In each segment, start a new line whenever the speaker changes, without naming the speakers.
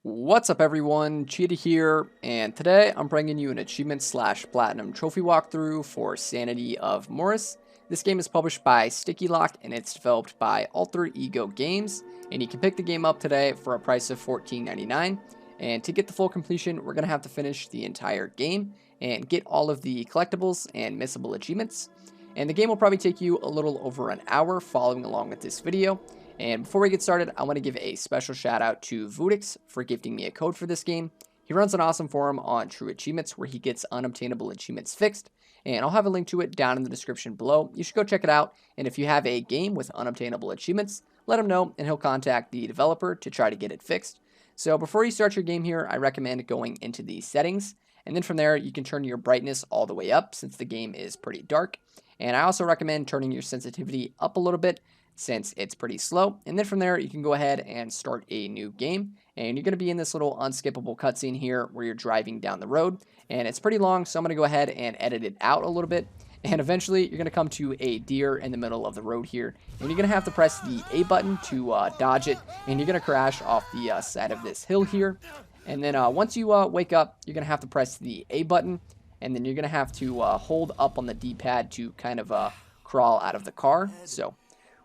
What's up everyone, Cheetah here, and today I'm bringing you an achievement slash platinum trophy walkthrough for Sanity of Morris. This game is published by Stickylock and it's developed by Alterego Games, and you can pick the game up today for a price of $14.99. And to get the full completion, we're going to have to finish the entire game and get all of the collectibles and missable achievements. And the game will probably take you a little over an hour following along with this video. And before we get started, I want to give a special shout out to Vudix for gifting me a code for this game. He runs an awesome forum on True Achievements where he gets unobtainable achievements fixed, and I'll have a link to it down in the description below. You should go check it out, and if you have a game with unobtainable achievements, let him know, and he'll contact the developer to try to get it fixed. So before you start your game here, I recommend going into the settings, and then from there, you can turn your brightness all the way up since the game is pretty dark. And I also recommend turning your sensitivity up a little bit since it's pretty slow. And then from there, you can go ahead and start a new game. And you're going to be in this little unskippable cutscene here where you're driving down the road. And it's pretty long, so I'm going to go ahead and edit it out a little bit. And eventually, you're going to come to a deer in the middle of the road here. And you're going to have to press the A button to dodge it. And you're going to crash off the side of this hill here. And then once you wake up, you're going to have to press the A button. And then you're going to have to hold up on the D-pad to kind of crawl out of the car. So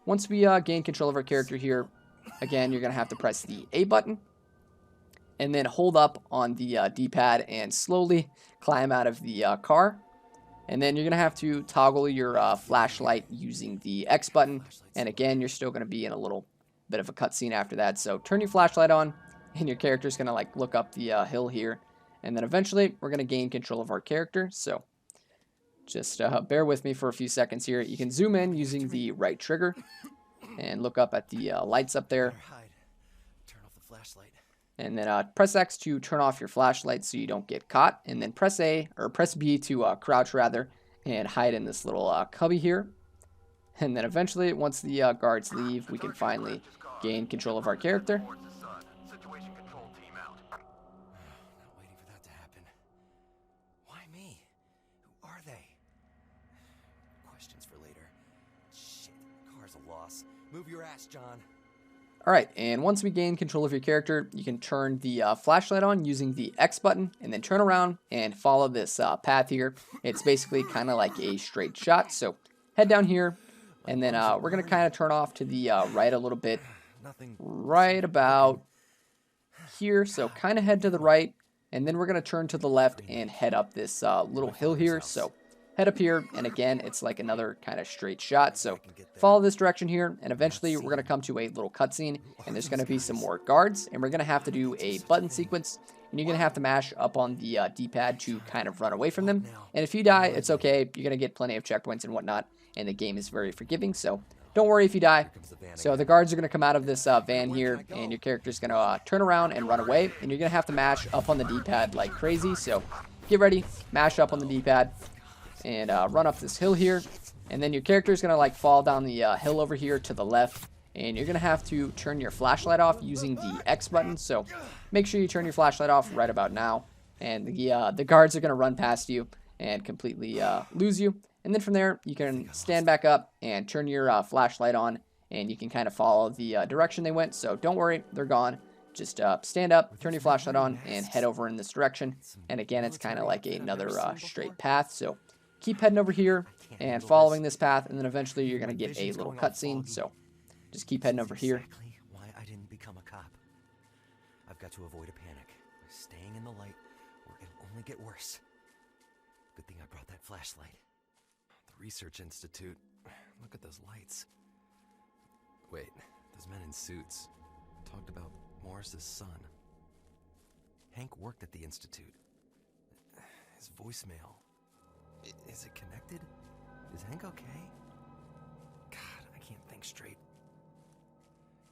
once we gain control of our character here, again, you're going to have to press the A button. And then hold up on the D-pad and slowly climb out of the car. And then you're going to have to toggle your flashlight using the X button. And again, you're still going to be in a little bit of a cutscene after that. So turn your flashlight on, and your character's going to like look up the hill here. And then eventually, we're going to gain control of our character. So just bear with me for a few seconds here. You can zoom in using the right trigger and look up at the lights up there. And then press X to turn off your flashlight so you don't get caught. And then press B to crouch rather and hide in this little cubby here. And then eventually, once the guards leave, we can finally gain control of our character.
Move your ass, John.
Alright, and once we gain control of your character, you can turn the flashlight on using the X button, and then turn around and follow this path here. It's basically kind of like a straight shot, so head down here, and then we're going to kind of turn off to the right a little bit, right about here, so kind of head to the right, and then we're going to turn to the left and head up this little hill here, so head up here, and again, it's like another kind of straight shot, so follow this direction here, and eventually we're going to come to a little cutscene, and there's going to be some more guards, and we're going to have to do a button sequence, and you're going to have to mash up on the D-pad to kind of run away from them, and if you die, it's okay, you're going to get plenty of checkpoints and whatnot, and the game is very forgiving, so don't worry if you die. So the guards are going to come out of this van here, and your character's going to turn around and run away, and you're going to have to mash up on the D-pad like crazy, so get ready, mash up on the D-pad, and run up this hill here, and then your character is going to like fall down the hill over here to the left, and you're going to have to turn your flashlight off using the X button, so make sure you turn your flashlight off right about now, and the guards are going to run past you and completely lose you, and then from there you can stand back up and turn your flashlight on, and you can kind of follow the direction they went, so don't worry, they're gone. Just stand up, turn your flashlight on, and head over in this direction, and again, it's kind of like another straight path, so keep heading over here and following this path, and then eventually you're going to get a little cutscene, so just keep heading over here.
Exactly why I didn't become a cop. I've got to avoid a panic. Staying in the light, or it'll only get worse. Good thing I brought that flashlight. The Research Institute. Look at those lights. Wait, those men in suits talked about Morris's son. Hank worked at the Institute. His voicemail. Is it connected? Is Hank okay? God, I can't think straight.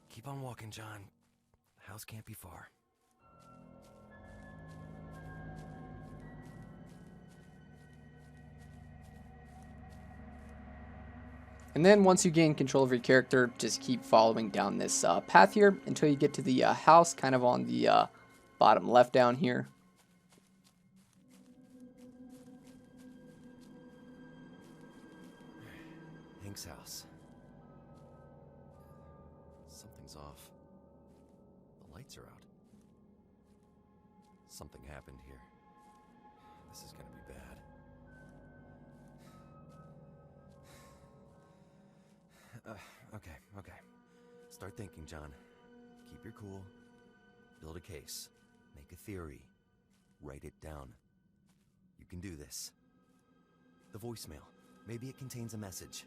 Keep on walking, John. The house can't be far.
And then once you gain control of your character, just keep following down this path here until you get to the house kind of on the bottom left down here.
Hank's house. Something's off. The lights are out. Something happened here. This is gonna be bad. Okay. Start thinking, John. Keep your cool. Build a case. Make a theory. Write it down. You can do this. The voicemail. Maybe it contains a message.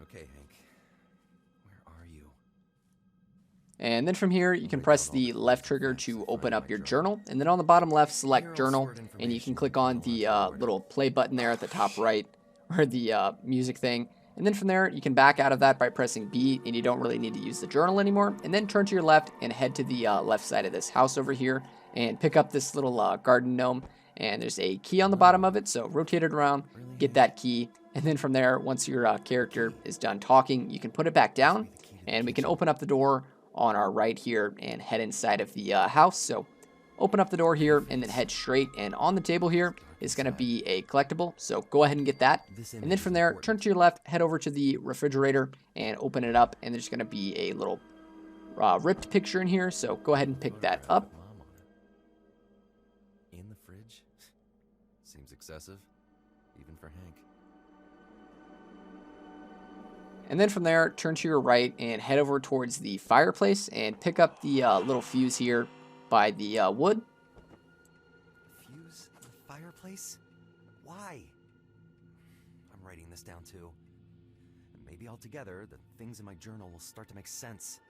Okay, Hank. Where are you?
And then from here, you can press the left trigger to open up your journal. And then on the bottom left, select journal. And you can click on the little play button there at the top right, or the music thing. And then from there, you can back out of that by pressing B, and you don't really need to use the journal anymore. And then turn to your left and head to the left side of this house over here and pick up this little garden gnome. And there's a key on the bottom of it, so rotate it around, get that key. And then from there, once your character is done talking, you can put it back down, and we can open up the door on our right here and head inside of the house. So open up the door here and then head straight, and on the table here is going to be a collectible, so go ahead and get that. And then from there, turn to your left, head over to the refrigerator and open it up, and there's going to be a little ripped picture in here, so go ahead and pick that up.
In the fridge? Seems excessive, even for Hank.
And then from there, turn to your right and head over towards the fireplace and pick up the little fuse here by the wood.
Fuse in the fireplace? Why? I'm writing this down too. And maybe altogether, the things in my journal will start to make sense.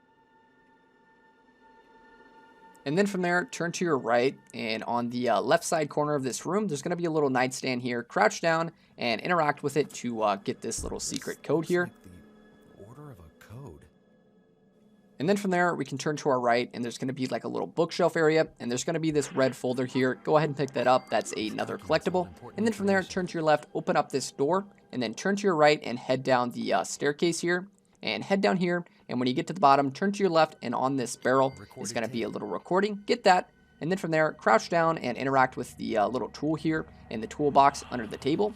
And then from there, turn to your right, and on the left side corner of this room, there's going to be a little nightstand here. Crouch down and interact with it to get this little secret code here.
Like the order of a code.
And then from there, we can turn to our right, and there's going to be like a little bookshelf area, and there's going to be this red folder here. Go ahead and pick that up. That's another collectible. And then from there, turn to your left, open up this door, and then turn to your right and head down the staircase here. And head down here, and when you get to the bottom, turn to your left, and on this barrel is going to be a little recording. Get that, and then from there, crouch down and interact with the little tool here in the toolbox under the table,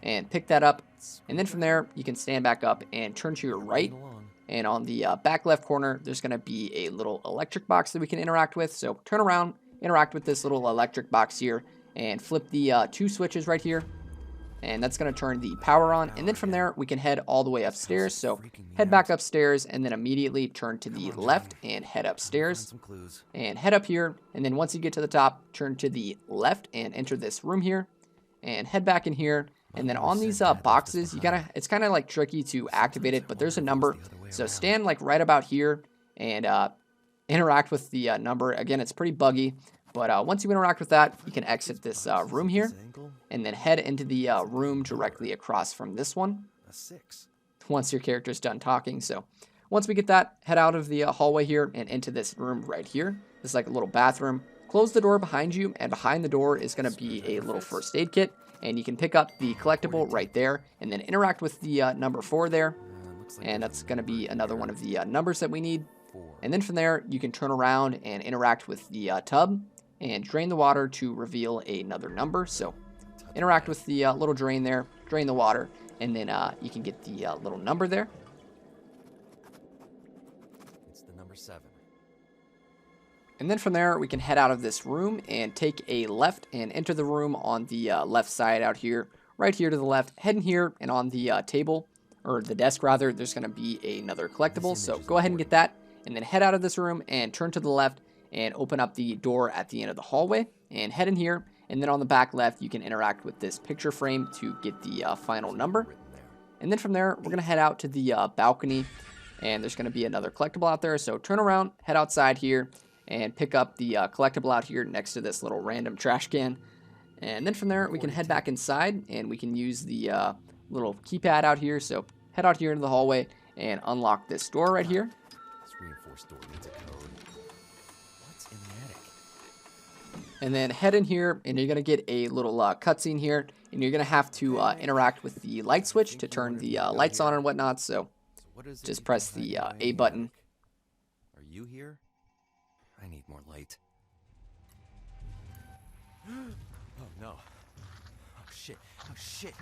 and pick that up. And then from there, you can stand back up and turn to your right, and on the back left corner, there's going to be a little electric box that we can interact with. So turn around, interact with this little electric box here, and flip the two switches right here. And that's going to turn the power on. And then from there, we can head all the way upstairs. So head back upstairs and then immediately turn to the left and head upstairs. And head up here. And then once you get to the top, turn to the left and enter this room here. And head back in here. And then on these boxes, it's kind of like tricky to activate it, but there's a number. So stand like right about here and interact with the number. Again, it's pretty buggy. But once you interact with that, you can exit this room here and then head into the room directly across from this one once your character's done talking. So once we get that, head out of the hallway here and into this room right here. It's like a little bathroom. Close the door behind you, and behind the door is going to be a little first aid kit. And you can pick up the collectible right there and then interact with the number 4 there. And that's going to be another one of the numbers that we need. And then from there, you can turn around and interact with the tub and drain the water to reveal another number. So interact with the little drain there, drain the water, and then you can get the little number there.
It's the number 7.
And then from there, we can head out of this room and take a left and enter the room on the left side out here, right here to the left. Head in here, and on the table, or the desk rather, there's going to be another collectible. So go ahead and get that, and then head out of this room and turn to the left and open up the door at the end of the hallway and head in here. And then on the back left, you can interact with this picture frame to get the final number. And then from there, we're going to head out to the balcony, and there's going to be another collectible out there. So turn around, head outside here, and pick up the collectible out here next to this little random trash can. And then from there, we can head back inside, and we can use the little keypad out here. So head out here into the hallway and unlock this door right here.
This reinforced door needs a code. What's in the attic?
And then head in here, and you're going to get a little cutscene here, and you're going to have to interact with the light switch to turn the lights on and whatnot. So just press the A button.
Are you here? I need more light. Oh no. Oh shit. Oh shit.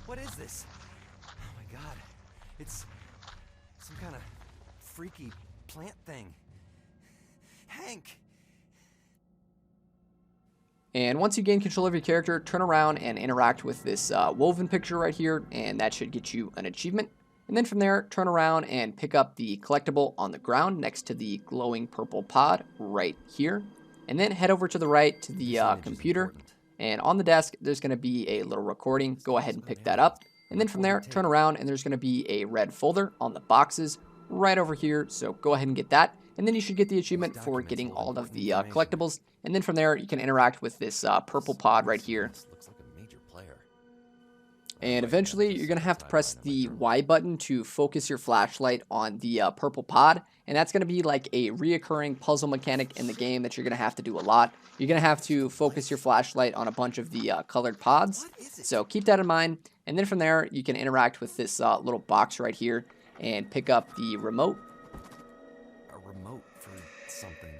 What is this? Oh my god. It's some kind of freaky plant thing. Hank!
And once you gain control of your character, turn around and interact with this woven picture right here, and that should get you an achievement. And then from there, turn around and pick up the collectible on the ground next to the glowing purple pod right here. And then head over to the right to the computer. And on the desk, there's going to be a little recording. Go ahead and pick that up. And then from there, turn around and there's going to be a red folder on the boxes right over here. So go ahead and get that. And then you should get the achievement for getting all of the collectibles. And then from there, you can interact with this purple pod right here.
Looks like a major player.
And eventually, you're going to have to press the Y button to focus your flashlight on the purple pod. And that's going to be like a reoccurring puzzle mechanic in the game that you're going to have to do a lot. You're going to have to focus your flashlight on a bunch of the colored pods. So keep that in mind. And then from there, you can interact with this little box right here and pick up the remote.
A remote for something.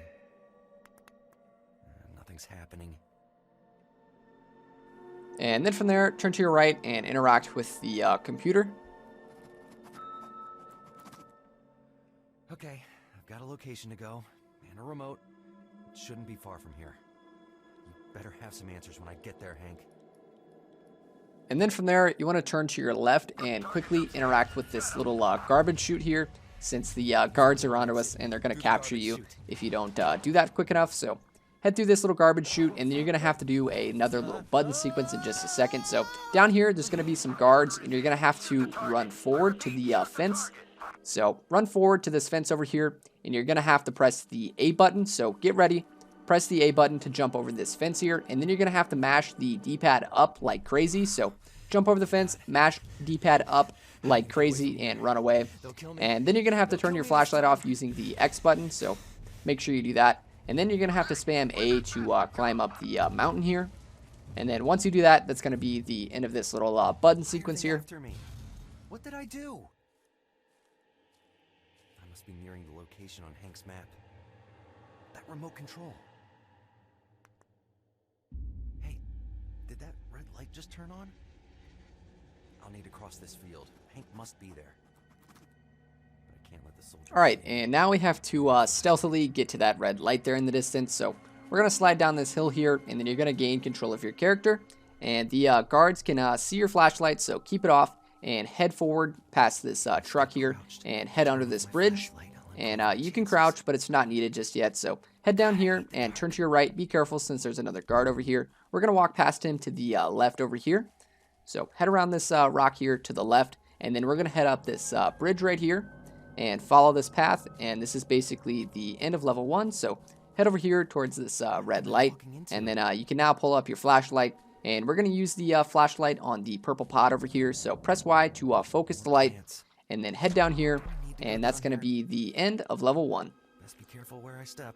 Nothing's happening.
And then from there, turn to your right and interact with the computer.
Okay, I've got a location to go and a remote. It shouldn't be far from here. You better have some answers when I get there, Hank.
And then from there, you want to turn to your left and quickly interact with this little garbage chute here, since the guards are onto us and they're going to capture you if you don't do that quick enough. So head through this little garbage chute, and then you're going to have to do another little button sequence in just a second. So down here, there's going to be some guards, and you're going to have to run forward to the fence. So run forward to this fence over here, and you're going to have to press the A button. So get ready. Press the A button to jump over this fence here, and then you're going to have to mash the D-pad up like crazy. So jump over the fence, mash D-pad up like crazy, and run away. And then you're going to have to turn your flashlight off using the X button, so make sure you do that. And then you're going to have to spam A to climb up the mountain here. And then once you do that, that's going to be the end of this little button sequence here.
After me. What did I do? I must be nearing the location on Hank's map. That remote control. Hey, did that red light just turn on? I'll need to cross this field. Hank must be there. But I can't let the soldier...
Alright, and now we have to stealthily get to that red light there in the distance. So we're going to slide down this hill here, and then you're going to gain control of your character. And the guards can see your flashlight, so keep it off and head forward past this truck here and head under this bridge. And you can crouch, but it's not needed just yet. So head down here and turn to your right. Be careful since there's another guard over here. We're going to walk past him to the left over here. So head around this rock here to the left, and then we're going to head up this bridge right here and follow this path. And this is basically the end of level 1. So head over here towards this red light, and then you can now pull up your flashlight. And we're going to use the flashlight on the purple pod over here. So press Y to focus the light, and then head down here, and that's going to be the end of level 1.
Best be careful where I step.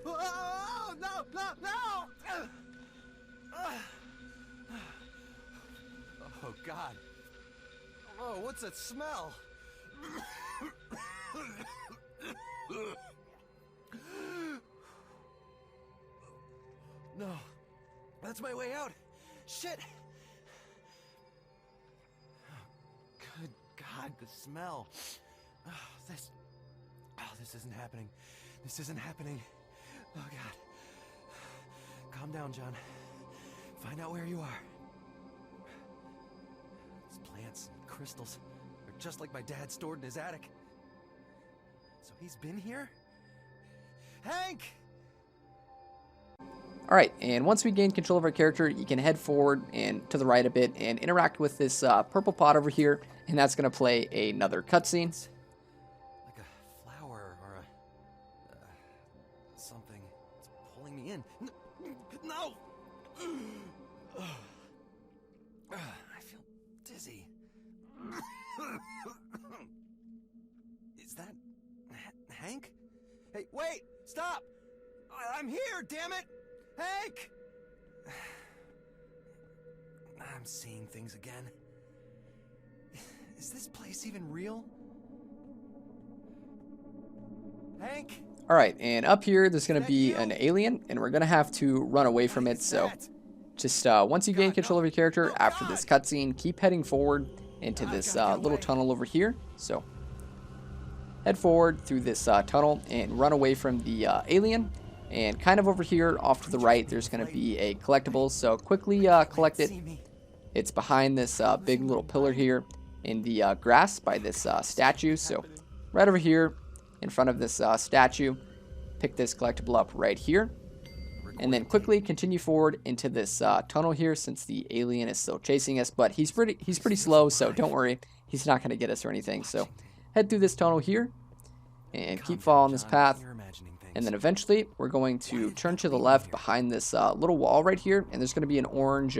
Oh, no, no, no! Oh, God. Oh, what's that smell? No, that's my way out. Shit. Oh, good God, the smell. Oh, this isn't happening. This isn't happening. Oh, God. Calm down, John. Find out where you are. These plants and crystals are just like my dad stored in his attic. So he's been here? Hank!
Alright, and once we gain control of our character, you can head forward and to the right a bit and interact with this purple pot over here, and that's going to play another cutscene.
Like a flower or a something. It's pulling me in. No! I feel dizzy. Is that Hank? Hey, wait! Stop! I'm here, damn it! Hank! I'm seeing things again. Is this place even real? Hank?
Alright, and up here there's going to be an alien, and we're going to have to run away from it, so Just once you gain control of your character after this cutscene, keep heading forward into this little tunnel over here. So head forward through this tunnel and run away from the alien. And kind of over here off to the right, there's going to be a collectible. So quickly collect it. It's behind this big little pillar here in the grass by this statue. So right over here in front of this statue, pick this collectible up right here. And then quickly continue forward into this tunnel here, since the alien is still chasing us. But he's pretty slow, so don't worry. He's not going to get us or anything. So head through this tunnel here and keep following this path. And then eventually we're going to turn to the left behind this little wall right here. And there's going to be an orange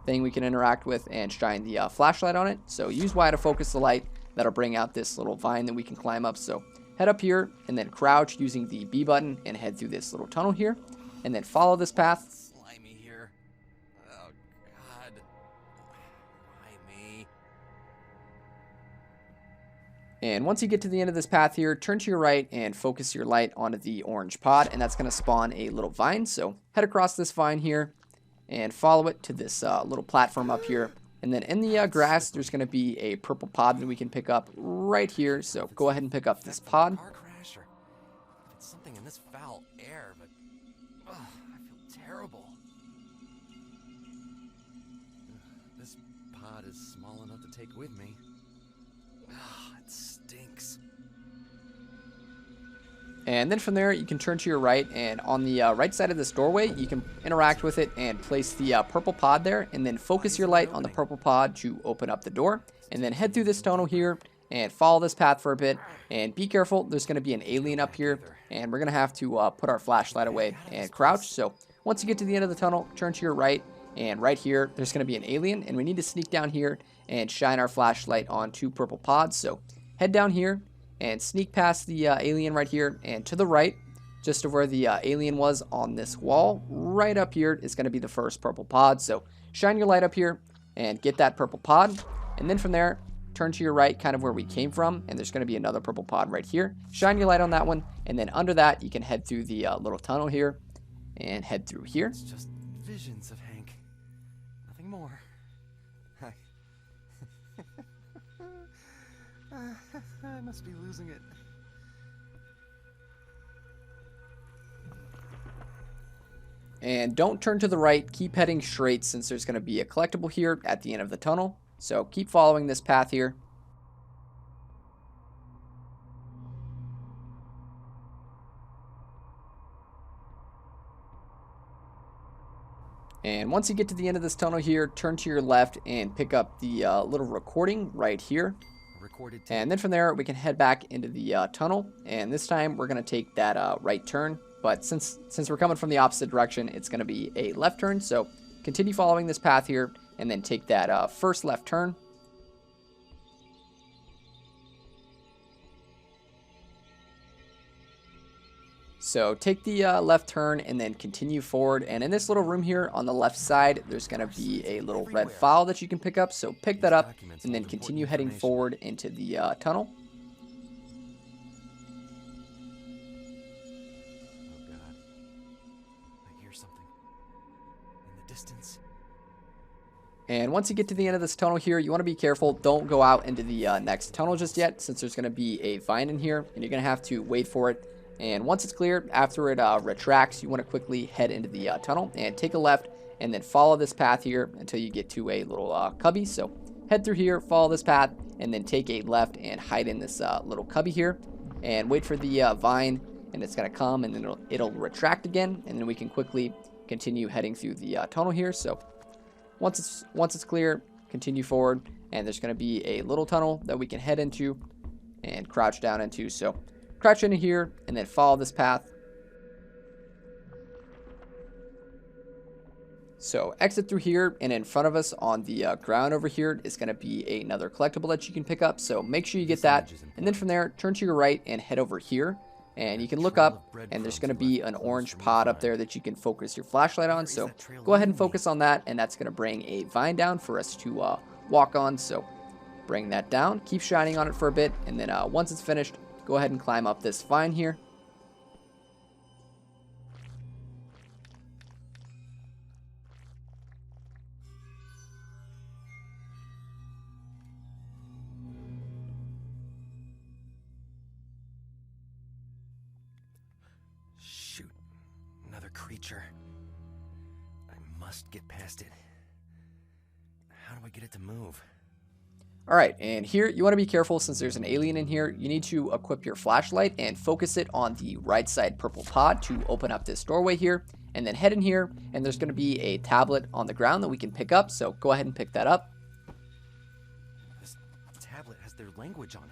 thing we can interact with and shine the flashlight on it. So use Y to focus the light. That'll bring out this little vine that we can climb up. So head up here and then crouch using the B button and head through this little tunnel here. And then follow this path.
Slimy here. Oh, God. Why me?
And once you get to the end of this path here, turn to your right and focus your light onto the orange pod. And that's going to spawn a little vine. So head across this vine here and follow it to this little platform up here. And then in the grass, there's going to be a purple pod that we can pick up right here. So go ahead and pick up this pod.
Car crash or it's something in this foul air, but I feel terrible. This pod is small enough to take with me. It stinks.
And then from there, you can turn to your right, and on the right side of this doorway, you can interact with it and place the purple pod there, and then focus your light on the purple pod to open up the door, and then head through this tunnel here and follow this path for a bit. And be careful, there's going to be an alien up here, and we're going to have to put our flashlight away and crouch. So once you get to the end of the tunnel, turn to your right, and right here, there's going to be an alien, and we need to sneak down here and shine our flashlight on 2 purple pods. So head down here and sneak past the alien right here, and to the right, just to where the alien was on this wall, right up here is going to be the first purple pod. So shine your light up here and get that purple pod, and then from there, turn to your right, kind of where we came from, and there's going to be another purple pod right here. Shine your light on that one, and then under that, you can head through the little tunnel here and head through here.
It's just visions of Hank. Nothing more. I must be losing it.
And don't turn to the right, keep heading straight, since there's going to be a collectible here at the end of the tunnel. So keep following this path here. And once you get to the end of this tunnel here, turn to your left and pick up the little recording right here. And then from there, we can head back into the tunnel. And this time, we're going to take that right turn. But since we're coming from the opposite direction, it's going to be a left turn. So continue following this path here, and then take that first left turn. So take the left turn and then continue forward. And in this little room here on the left side, there's going to be a little red file that you can pick up. So pick that up and then continue heading forward into the tunnel.
Oh God. I hear something in the distance.
And once you get to the end of this tunnel here, you want to be careful. Don't go out into the next tunnel just yet, since there's going to be a vine in here, and you're going to have to wait for it. And once it's clear, after it retracts, you want to quickly head into the tunnel and take a left, and then follow this path here until you get to a little cubby. So head through here, follow this path, and then take a left and hide in this little cubby here, and wait for the vine, and it's going to come, and then it'll retract again, and then we can quickly continue heading through the tunnel here. So once it's clear, continue forward, and there's going to be a little tunnel that we can head into and crouch down into. So crouch into here and then follow this path. So exit through here, and in front of us on the ground over here is going to be another collectible that you can pick up. So make sure you get that, and then from there, turn to your right and head over here. And you can look up, and there's going to be an orange pod up there that you can focus your flashlight on. So go ahead and focus on that, and that's going to bring a vine down for us to walk on. So bring that down, keep shining on it for a bit, and then once it's finished, go ahead and climb up this vine here.
creature. I must get past it. How do I get it to move?
Alright, and here you want to be careful since there's an alien in here. You need to equip your flashlight and focus it on the right side purple pod to open up this doorway here. And then head in here, and there's going to be a tablet on the ground that we can pick up, so go ahead and pick that up.
This tablet has their language on it.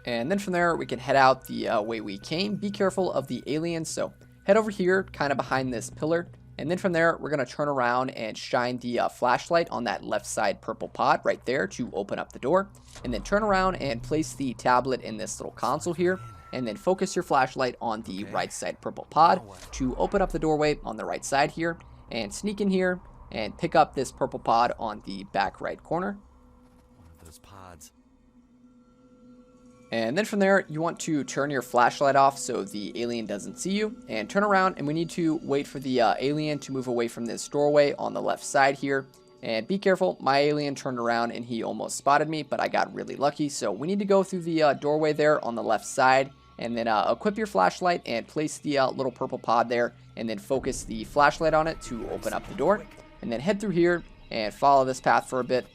And then from there, we can head out the way we came. Be careful of the aliens, so head over here, kind of behind this pillar. And then from there, we're going to turn around and shine the flashlight on that left side purple pod right there to open up the door. And then turn around and place the tablet in this little console here. And then focus your flashlight on the right side purple pod to open up the doorway on the right side here. And sneak in here and pick up this purple pod on the back right corner.
One of those pods.
And then from there, you want to turn your flashlight off so the alien doesn't see you. And turn around, and we need to wait for the alien to move away from this doorway on the left side here. And be careful, my alien turned around and he almost spotted me, but I got really lucky. So we need to go through the doorway there on the left side. And then equip your flashlight and place the little purple pod there. And then focus the flashlight on it to open up the door. And then head through here and follow this path for a bit.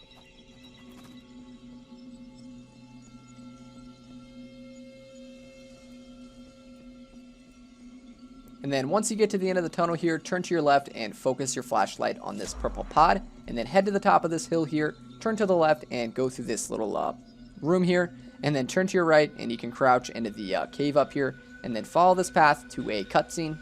And then once you get to the end of the tunnel here, turn to your left and focus your flashlight on this purple pod. And then head to the top of this hill here, turn to the left and go through this little room here. And then turn to your right and you can crouch into the cave up here. And then follow this path to a cutscene.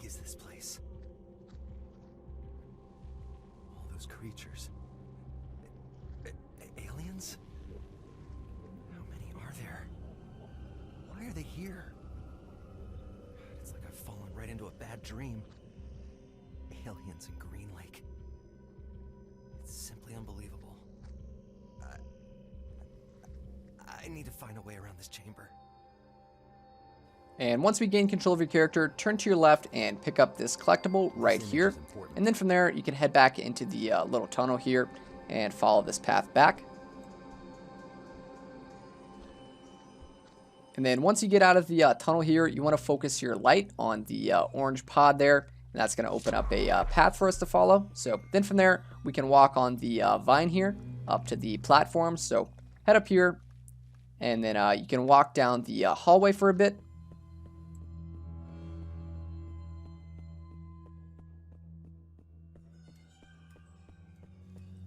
Is this place? All those creatures. Aliens? How many are there? Why are they here? It's like I've fallen right into a bad dream. Aliens in Greenlake. It's simply unbelievable. I need to find a way around this chamber.
And once we gain control of your character, turn to your left and pick up this collectible right here. And then from there, you can head back into the little tunnel here and follow this path back. And then once you get out of the tunnel here, you want to focus your light on the orange pod there. And that's going to open up a path for us to follow. So then from there, we can walk on the vine here up to the platform. So head up here and then you can walk down the hallway for a bit.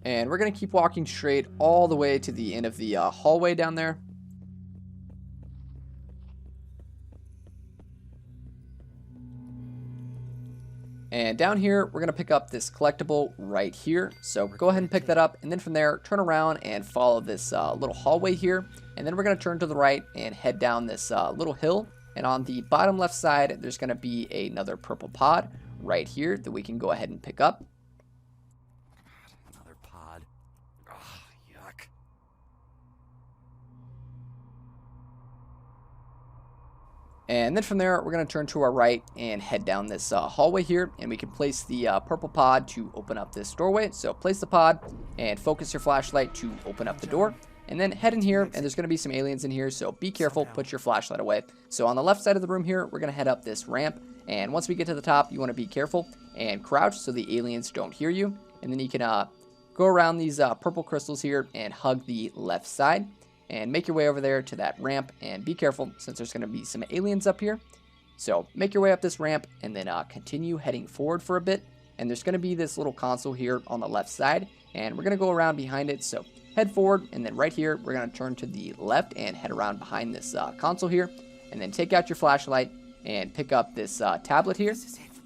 And we're going to keep walking straight all the way to the end of the hallway down there. And down here, we're going to pick up this collectible right here. So go ahead and pick that up. And then from there, turn around and follow this little hallway here. And then we're going to turn to the right and head down this little hill. And on the bottom left side, there's going to be another purple pod right here that we can go ahead and pick up. And then from there, we're going to turn to our right and head down this hallway here. And we can place the purple pod to open up this doorway. So place the pod and focus your flashlight to open up the door. And then head in here, and there's going to be some aliens in here. So be careful, put your flashlight away. So on the left side of the room here, we're going to head up this ramp. And once we get to the top, you want to be careful and crouch so the aliens don't hear you. And then you can go around these purple crystals here and hug the left side. And make your way over there to that ramp, and be careful since there's going to be some aliens up here. So make your way up this ramp and then continue heading forward for a bit. And there's going to be this little console here on the left side, and we're going to go around behind it. So head forward, and then right here, we're going to turn to the left and head around behind this console here. And then take out your flashlight and pick up this tablet here.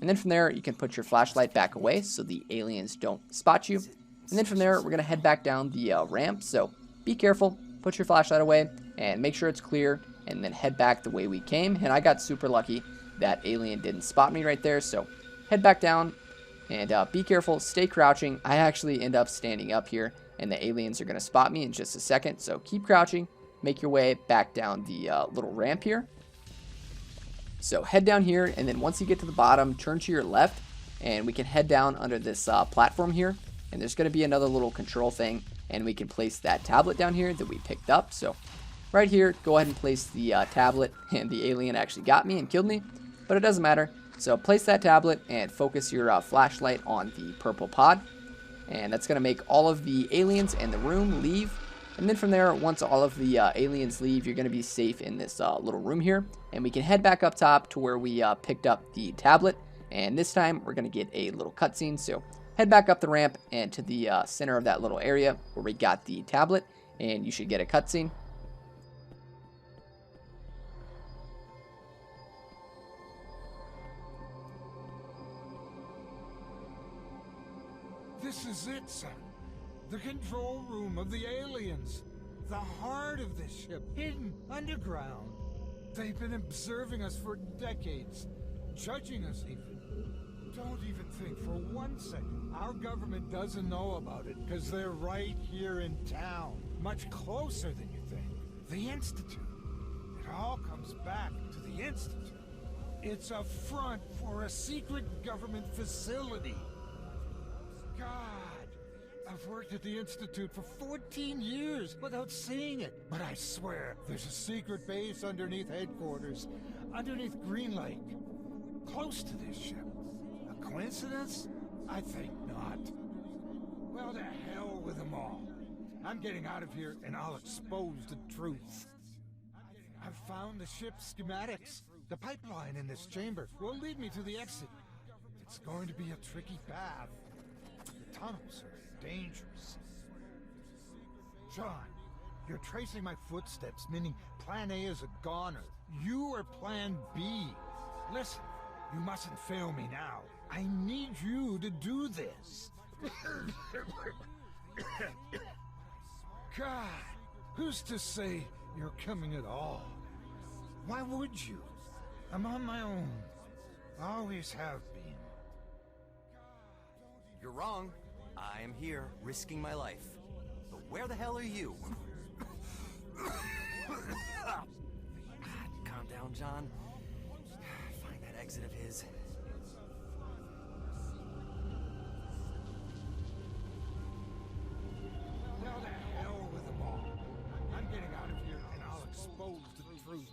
And then from there, you can put your flashlight back away so the aliens don't spot you. And then from there, we're going to head back down the ramp. So be careful. Put your flashlight away and make sure it's clear, and then head back the way we came. And I got super lucky that alien didn't spot me right there. So head back down and be careful, stay crouching. I actually end up standing up here, and the aliens are going to spot me in just a second. So keep crouching, make your way back down the little ramp here. So head down here, and then once you get to the bottom, turn to your left, and we can head down under this platform here, and there's going to be another little control thing, and we can place that tablet down here that we picked up. So right here, go ahead and place the tablet, and the alien actually got me and killed me, but it doesn't matter. So place that tablet and focus your flashlight on the purple pod, and that's going to make all of the aliens in the room leave. And then from there, once all of the aliens leave, you're going to be safe in this little room here. And we can head back up top to where we picked up the tablet. And this time, we're going to get a little cutscene. So head back up the ramp and to the center of that little area where we got the tablet. And you should get a cutscene.
This is it, son. The control room of the aliens. The heart of this ship, hidden underground. They've been observing us for decades, judging us even. Don't even think for 1 second our government doesn't know about it, because they're right here in town, much closer than you think. The Institute. It all comes back to the Institute. It's a front for a secret government facility. God, I've worked at the Institute for 14 years without seeing it. But I swear, there's a secret base underneath headquarters, underneath Greenlake, close to this ship. A coincidence? I think not. Well, to hell with them all. I'm getting out of here and I'll expose the truth. I've found the ship's schematics. The pipeline in this chamber will lead me to the exit. It's going to be a tricky path. The tunnels are dangerous. John, you're tracing my footsteps, meaning Plan A is a goner. You are Plan B. Listen, you mustn't fail me now. I need you to do this. God, who's to say you're coming at all? Why would you? I'm on my own. Always have been.
You're wrong. I am here, risking my life. But where the hell are you? Calm down, John. Find that exit of his.
Now the hell with them all. I'm getting out of here and I'll expose the truth.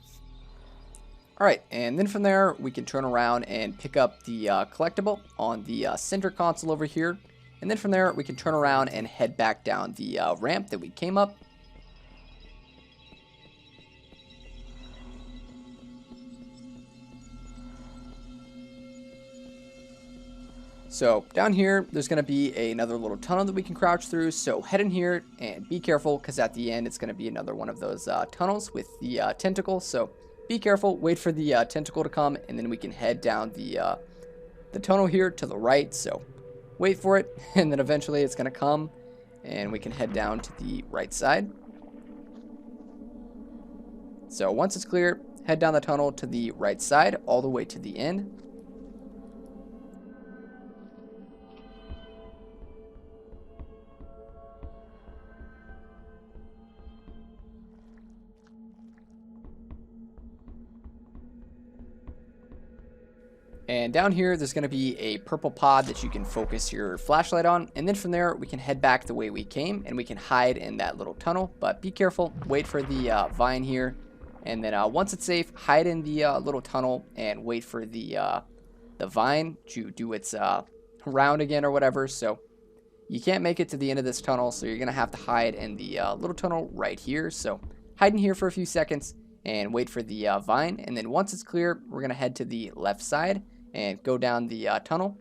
Alright, and then from there, we can turn around and pick up the collectible on the center console over here. And then from there, we can turn around and head back down the ramp that we came up. So down here, there's going to be another little tunnel that we can crouch through. So head in here and be careful, because at the end, it's going to be another one of those tunnels with the tentacle. So be careful, wait for the tentacle to come, and then we can head down the tunnel here to the right. So wait for it, and then eventually it's going to come, and we can head down to the right side. So once it's clear, head down the tunnel to the right side, all the way to the end. And down here, there's going to be a purple pod that you can focus your flashlight on. And then from there, we can head back the way we came, and we can hide in that little tunnel. But be careful, wait for the vine here. And then once it's safe, hide in the little tunnel and wait for the vine to do its round again or whatever. So you can't make it to the end of this tunnel, so you're going to have to hide in the little tunnel right here. So hide in here for a few seconds and wait for the vine. And then once it's clear, we're going to head to the left side and go down the tunnel.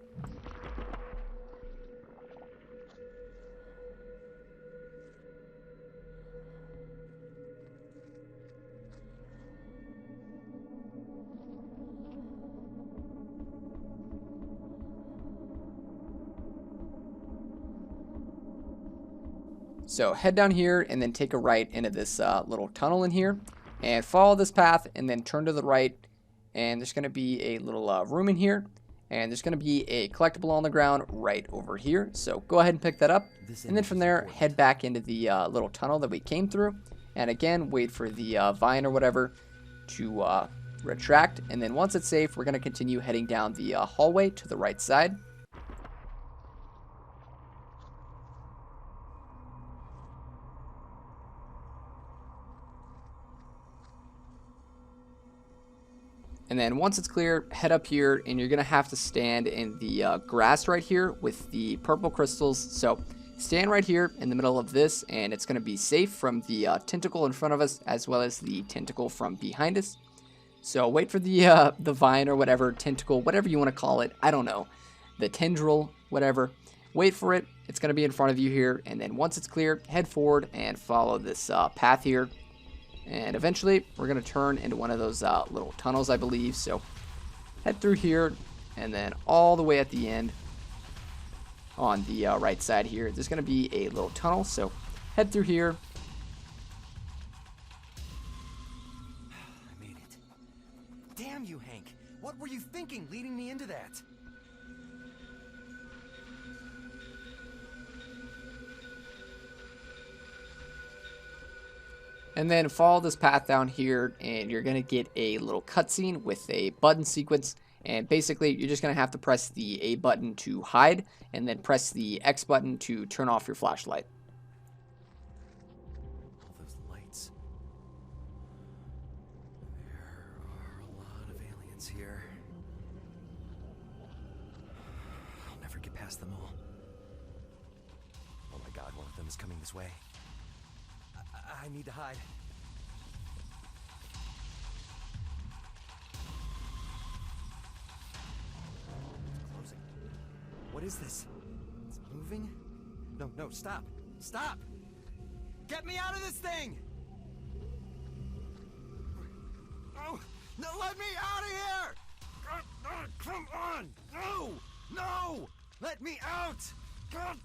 So head down here and then take a right into this little tunnel in here and follow this path and then turn to the right. And there's going to be a little room in here, and there's going to be a collectible on the ground right over here. So go ahead and pick that up, and then from there, head back into the little tunnel that we came through. And again, wait for the vine or whatever to retract, and then once it's safe, we're going to continue heading down the hallway to the right side. And then once it's clear, head up here, and you're going to have to stand in the grass right here with the purple crystals. So stand right here in the middle of this, and it's going to be safe from the tentacle in front of us, as well as the tentacle from behind us. So wait for the vine or whatever, tentacle, whatever you want to call it. I don't know. The tendril, whatever. Wait for it. It's going to be in front of you here. And then once it's clear, head forward and follow this path here. And eventually, we're going to turn into one of those little tunnels, I believe. So head through here, and then all the way at the end on the right side here, there's going to be a little tunnel. So head through here.
I made it. Damn you, Hank. What were you thinking leading me into that?
And then follow this path down here, and you're going to get a little cutscene with a button sequence. And basically, you're just going to have to press the A button to hide, and then press the X button to turn off your flashlight.
All those lights. There are a lot of aliens here. I'll never get past them all. Oh my god, one of them is coming this way. I need to hide. It's closing. What is this? It's moving? No, stop. Stop! Get me out of this thing! Oh, no, let me out of here! Come on! No! Let me out! God.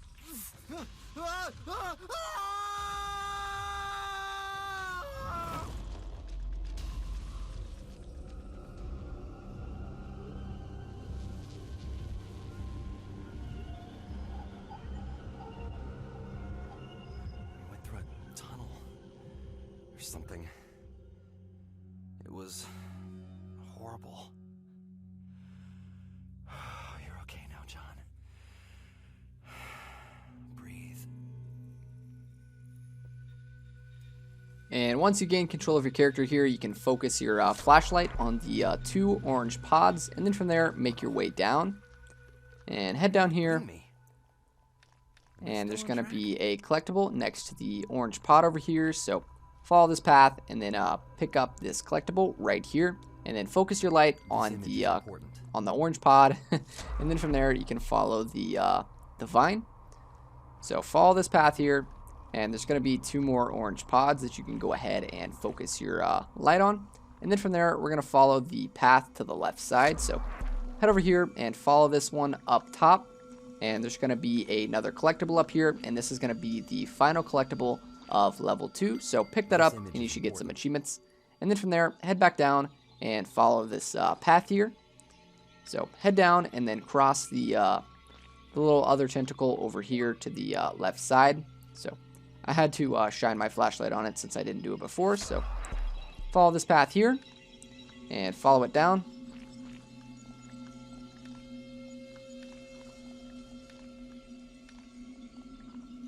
Something. It was horrible. You're okay now, John. Breathe.
And once you gain control of your character here, you can focus your flashlight on the 2 orange pods, and then from there, make your way down. And head down here. And there's going to be a collectible next to the orange pod over here, so follow this path, and then pick up this collectible right here, and then focus your light on the orange pod, and then from there you can follow the vine. So follow this path here, and there's going to be 2 more orange pods that you can go ahead and focus your light on, and then from there we're going to follow the path to the left side. So head over here and follow this one up top, and there's going to be another collectible up here, and this is going to be the final collectible of level 2, so pick that up and you should get some achievements. And then from there, head back down and follow this path here. So head down and then cross the little other tentacle over here to the left side. So I had to shine my flashlight on it since I didn't do it before. So follow this path here and follow it down.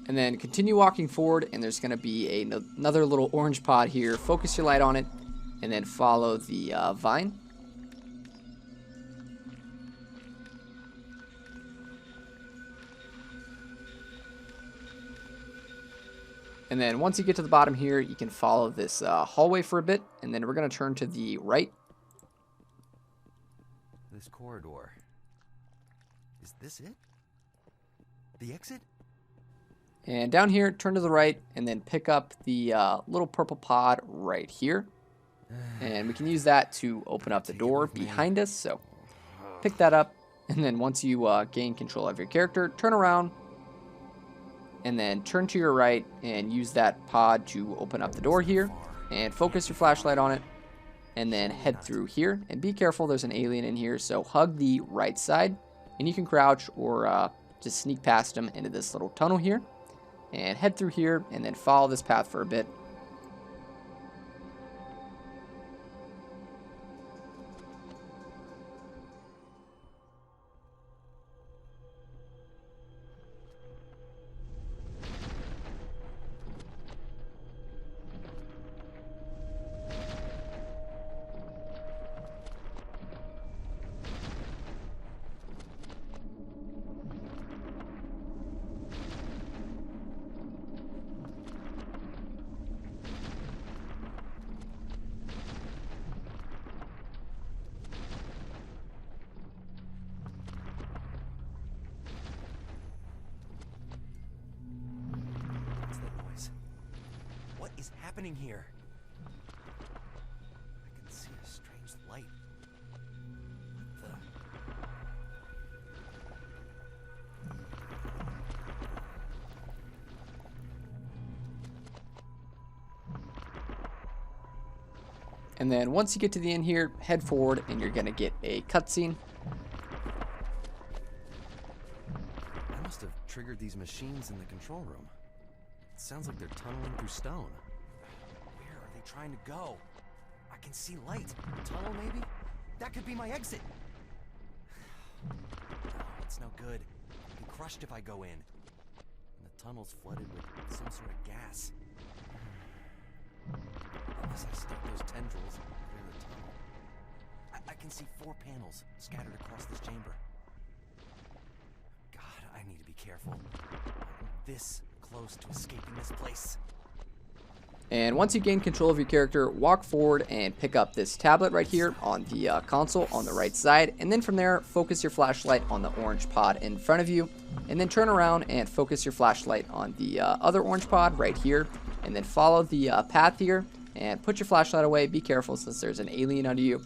And then continue walking forward, and there's going to be another little orange pod here. Focus your light on it, and then follow the vine. And then once you get to the bottom here, you can follow this hallway for a bit, and then we're going to turn to the right.
This corridor. Is this it? The exit?
And down here, turn to the right, and then pick up the little purple pod right here. And we can use that to open up the door behind us. So pick that up, and then once you gain control of your character, turn around, and then turn to your right, and use that pod to open up the door here. And focus your flashlight on it, and then head through here. And be careful, there's an alien in here, so hug the right side, and you can crouch or just sneak past him into this little tunnel here. And head through here, and then follow this path for a bit.
happening here? I can see a strange light. What the?
And then once you get to the end here, head forward and you're going to get a cutscene.
I must have triggered these machines in the control room. It sounds like they're tunneling through stone. Where are they trying to go? I can see light. A tunnel, maybe? That could be my exit. No, it's no good. I'll be crushed if I go in. And the tunnel's flooded with some sort of gas. Unless I stop those tendrils and clear the tunnel. I can see 4 panels scattered across this chamber. God, I need to be careful. I'm this close to escaping this place.
And once you gain control of your character, walk forward and pick up this tablet right here on the console on the right side. And then from there, focus your flashlight on the orange pod in front of you. And then turn around and focus your flashlight on the other orange pod right here. And then follow the path here and put your flashlight away. Be careful since there's an alien under you.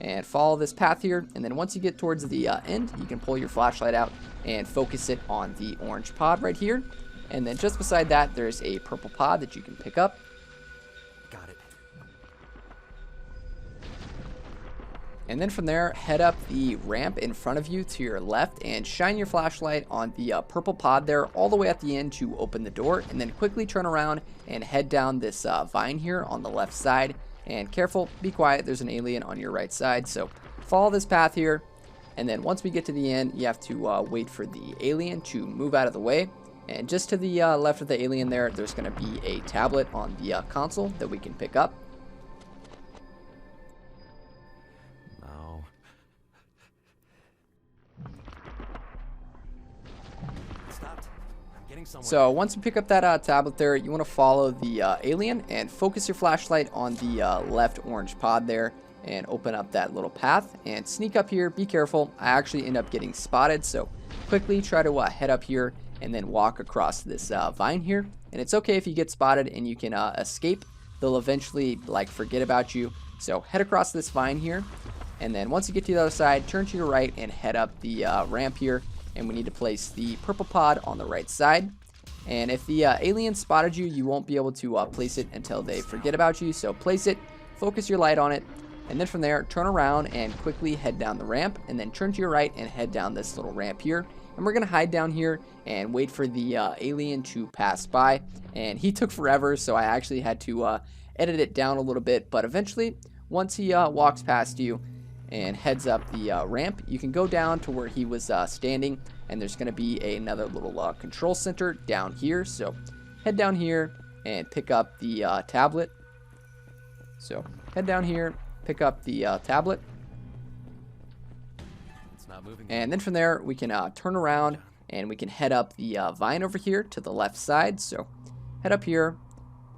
And follow this path here. And then once you get towards the end, you can pull your flashlight out and focus it on the orange pod right here. And then just beside that, there's a purple pod that you can pick up.
Got it.
And then from there, head up the ramp in front of you to your left and shine your flashlight on the purple pod there all the way at the end to open the door. And then quickly turn around and head down this vine here on the left side. And careful, be quiet, there's an alien on your right side. So follow this path here. And then once we get to the end, you have to wait for the alien to move out of the way. And just to the left of the alien there, there's going to be a tablet on the console that we can pick up.
No. Stopped. I'm getting somewhere.
So once you pick up that tablet there, you want to follow the alien and focus your flashlight on the left orange pod there and open up that little path and sneak up here. Be careful. I actually end up getting spotted, so quickly try to head up here and then walk across this vine here. And it's okay if you get spotted and you can escape. They'll eventually forget about you. So head across this vine here, and then once you get to the other side, turn to your right and head up the ramp here. And we need to place the purple pod on the right side. And if the alien spotted you, you won't be able to place it until they forget about you. So place it, focus your light on it, and then from there, turn around and quickly head down the ramp, and then turn to your right and head down this little ramp here. And we're going to hide down here and wait for the alien to pass by. And he took forever, so I actually had to edit it down a little bit. But eventually, once he walks past you and heads up the ramp, you can go down to where he was standing. And there's going to be another little control center down here. So head down here and pick up the tablet. So head down here, pick up the tablet.
Not moving.
And then from there, we can turn around and we can head up the vine over here to the left side. So head up here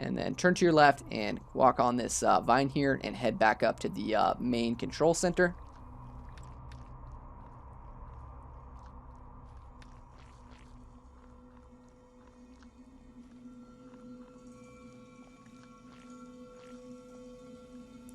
and then turn to your left and walk on this vine here and head back up to the main control center.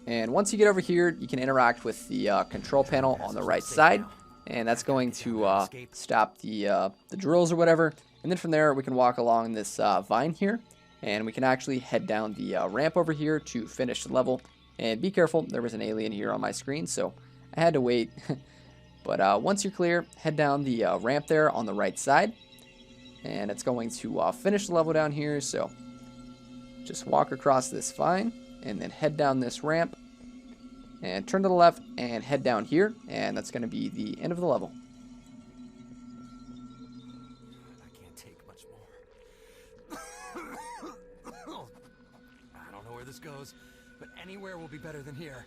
And once you get over here, you can interact with the control panel on the right side. And that's going to stop the drills or whatever. And then from there, we can walk along this vine here. And we can actually head down the ramp over here to finish the level. And be careful, there was an alien here on my screen, so I had to wait. But once you're clear, head down the ramp there on the right side. And it's going to finish the level down here, so just walk across this vine. And then head down this ramp. And turn to the left and head down here. And that's going to be the end of the level.
I can't take much more. I don't know where this goes, but anywhere will be better than here.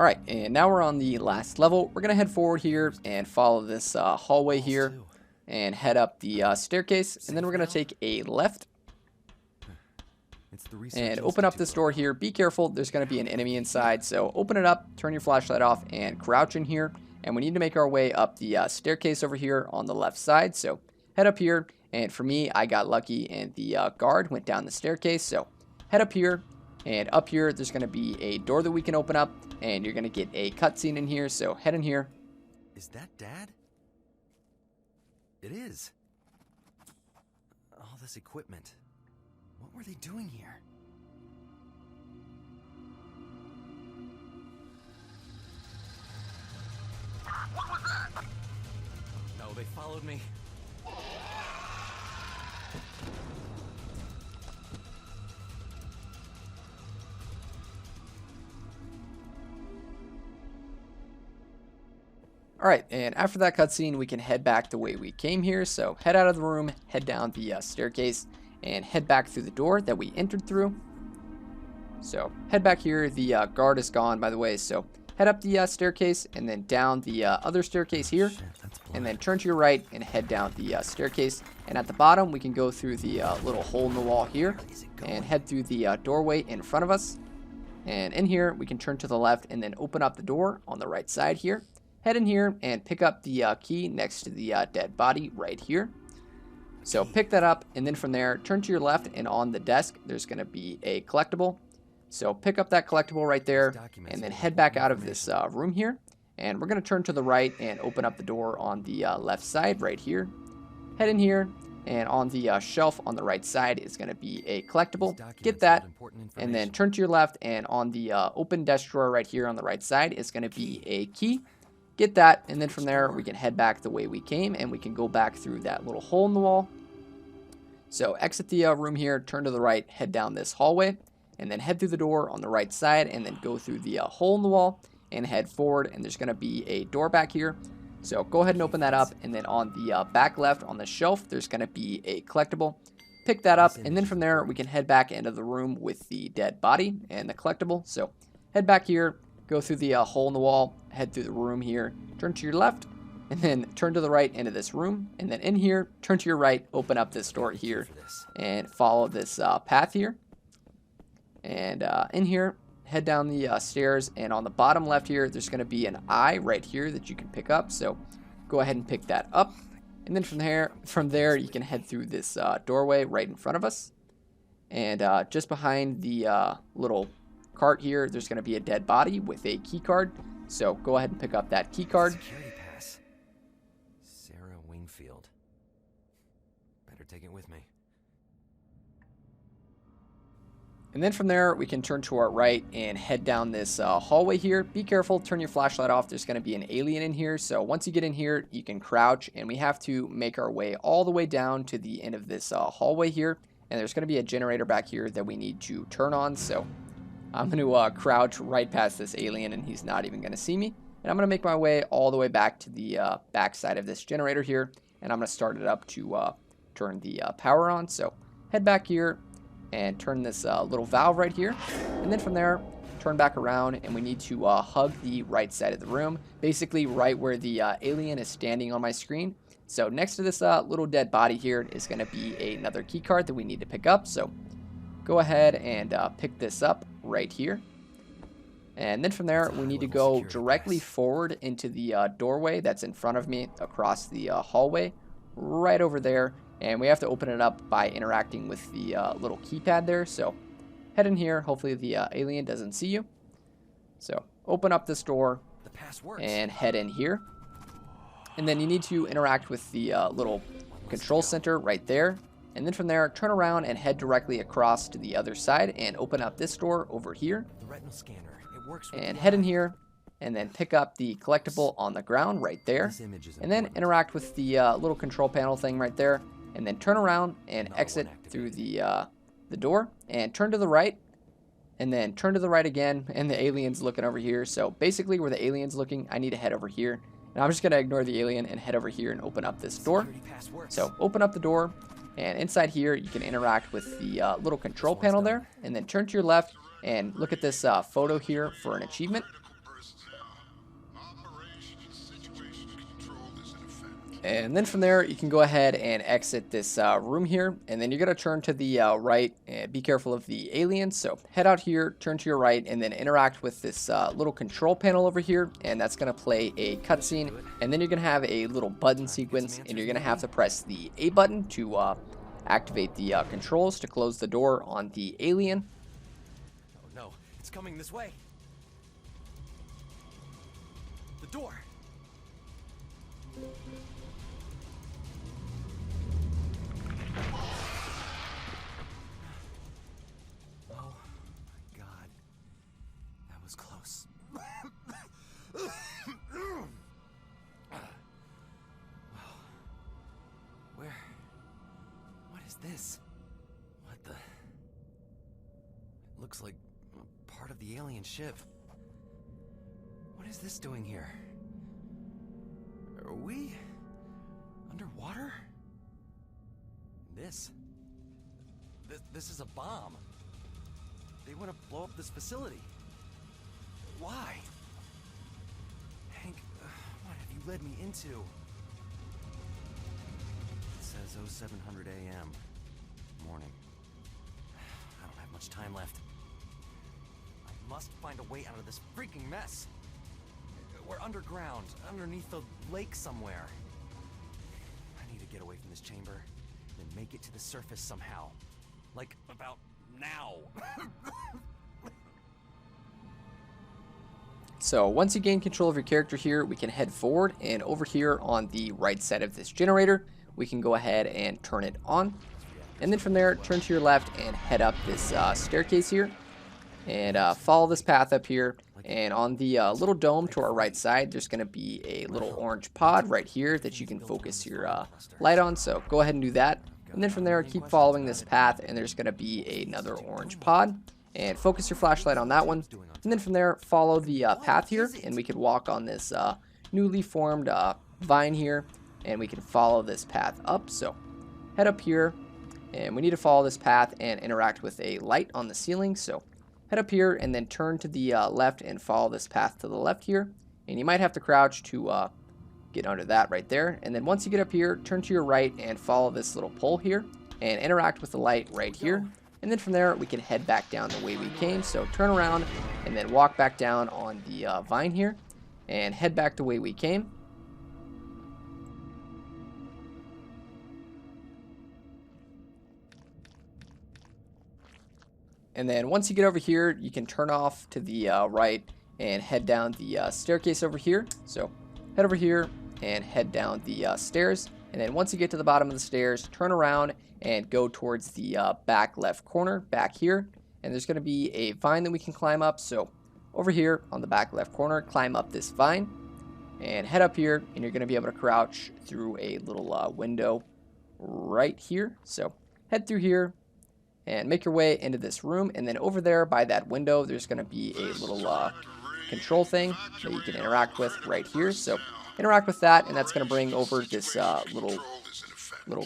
Alright, and now we're on the last level. We're going to head forward here and follow this hallway here and head up the staircase. And then we're going to take a left and open up this door here. Be careful, there's going to be an enemy inside. So open it up, turn your flashlight off, and crouch in here. And we need to make our way up the staircase over here on the left side. So head up here. And for me, I got lucky and the guard went down the staircase. So head up here. And up here, there's going to be a door that we can open up. And you're going to get a cutscene in here. So head in here.
Is that Dad? It is. All this equipment. What were they doing here? What was that? No, they followed me.
Alright, and after that cutscene, we can head back the way we came here. So head out of the room, head down the staircase, and head back through the door that we entered through. So head back here. The guard is gone, by the way. So head up the staircase and then down the other staircase here. And then turn to your right and head down the staircase. And at the bottom, we can go through the little hole in the wall here and head through the doorway in front of us. And in here, we can turn to the left and then open up the door on the right side here. Head in here and pick up the key next to the dead body right here. So pick that up, and then from there, turn to your left, and on the desk, there's going to be a collectible. So pick up that collectible right there, and then head back out of this room here. And we're going to turn to the right and open up the door on the left side right here. Head in here, and on the shelf on the right side is going to be a collectible. Get that, and then turn to your left, and on the open desk drawer right here on the right side is going to be a key. Get that, and then from there we can head back the way we came, and we can go back through that little hole in the wall. So exit the room here, turn to the right, head down this hallway, and then head through the door on the right side, and then go through the hole in the wall and head forward. And there's going to be a door back here, so go ahead and open that up. And then on the back left on the shelf, there's going to be a collectible. Pick that up, and then from there we can head back into the room with the dead body and the collectible. So head back here, go through the hole in the wall, head through the room here, turn to your left, and then turn to the right into this room. And then in here, turn to your right, open up this door here, and follow this path here. And in here, head down the stairs, and on the bottom left here, there's going to be an eye right here that you can pick up. So go ahead and pick that up. And then from there, you can head through this doorway right in front of us. And just behind the little cart here, there's going to be a dead body with a key card. So go ahead and pick up that key card.
Security pass. Sarah Wingfield. Better take it with me.
And then from there, we can turn to our right and head down this hallway here. Be careful, turn your flashlight off. There's going to be an alien in here. So once you get in here, you can crouch, and we have to make our way all the way down to the end of this hallway here. And there's going to be a generator back here that we need to turn on. So I'm going to crouch right past this alien, and he's not even going to see me. And I'm going to make my way all the way back to the back side of this generator here. And I'm going to start it up to turn the power on. So head back here and turn this little valve right here. And then from there, turn back around, and we need to hug the right side of the room. Basically right where the alien is standing on my screen. So next to this little dead body here is going to be another key card that we need to pick up. So go ahead and pick this up right here. And then from there, we need to go directly forward into the doorway that's in front of me across the hallway right over there. And we have to open it up by interacting with the little keypad there. So head in here. Hopefully the alien doesn't see you. So open up this door and head in here. And then you need to interact with the little control center right there. And then from there, turn around and head directly across to the other side and open up this door over here.
The retinal scanner. It works with
and head in here, and then pick up the collectible on the ground right there. And then interact with the little control panel thing right there. And then turn around and exit through the door. And turn to the right. And then turn to the right again. And the alien's looking over here. So basically where the alien's looking, I need to head over here. And I'm just going to ignore the alien and head over here and open up this door. So open up the door. And inside here, you can interact with the little control panel there. And then turn to your left and look at this photo here for an achievement. And then from there, you can go ahead and exit this room here. And then you're going to turn to the right and be careful of the aliens. So head out here, turn to your right, and then interact with this little control panel over here. And that's going to play a cutscene. And then you're going to have a little button sequence. And you're going to have to press the A button to activate the controls to close the door on the alien.
Oh no, it's coming this way. The door. Oh my God, that was close. Where? What is this? What the? It looks like part of the alien ship. What is this doing here? Are we underwater? This is a bomb. They want to blow up this facility. Why? Hank, what have you led me into? It says 0700 a.m. Morning. I don't have much time left. I must find a way out of this freaking mess. We're underground, underneath the lake somewhere. I need to get away from this chamber, then make it to the surface somehow. Like, about now.
So once you gain control of your character here, we can head forward, and over here on the right side of this generator, we can go ahead and turn it on. And then from there, turn to your left and head up this staircase here, and follow this path up here. And on the little dome to our right side, there's going to be a little orange pod right here that you can focus your light on. So go ahead and do that. And then from there, keep following this path, and there's going to be another orange pod. And focus your flashlight on that one. And then from there, follow the path here, and we could walk on this newly formed vine here, and we can follow this path up. So head up here, and we need to follow this path and interact with a light on the ceiling. So head up here, and then turn to the left and follow this path to the left here. And you might have to crouch to get under that right there. And then once you get up here, turn to your right and follow this little pole here and interact with the light right here. And then from there, we can head back down the way we came. So turn around and then walk back down on the vine here and head back the way we came. And then once you get over here, you can turn off to the right and head down the staircase over here. So head over here and head down the stairs. And then once you get to the bottom of the stairs, turn around and go towards the back left corner back here. And there's going to be a vine that we can climb up. So over here on the back left corner, climb up this vine and head up here. And you're going to be able to crouch through a little window right here. So head through here and make your way into this room. And then over there by that window, there's going to be a little control thing that you can interact with right here. So interact with that, and that's going to bring over this little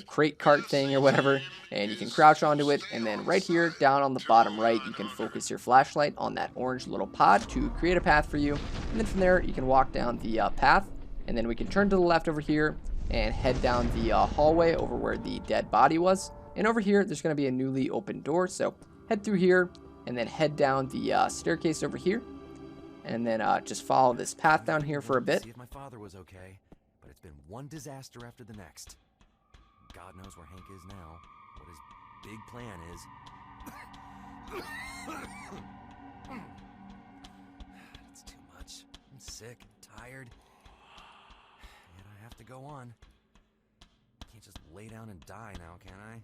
crate cart thing or whatever, and you can crouch onto it. And then right here down on the bottom right, you can focus your flashlight on that orange little pod to create a path for you. And then from there, you can walk down the path, and then we can turn to the left over here and head down the hallway over where the dead body was. And over here, there's going to be a newly opened door. So head through here and then head down the staircase over here. And then just follow this path down here for a bit.
See if my father was okay, but it's been one disaster after the next. God knows where Hank is now, what his big plan is. It's too much. I'm sick, tired. Yet I have to go on. I can't just lay down and die now, can I?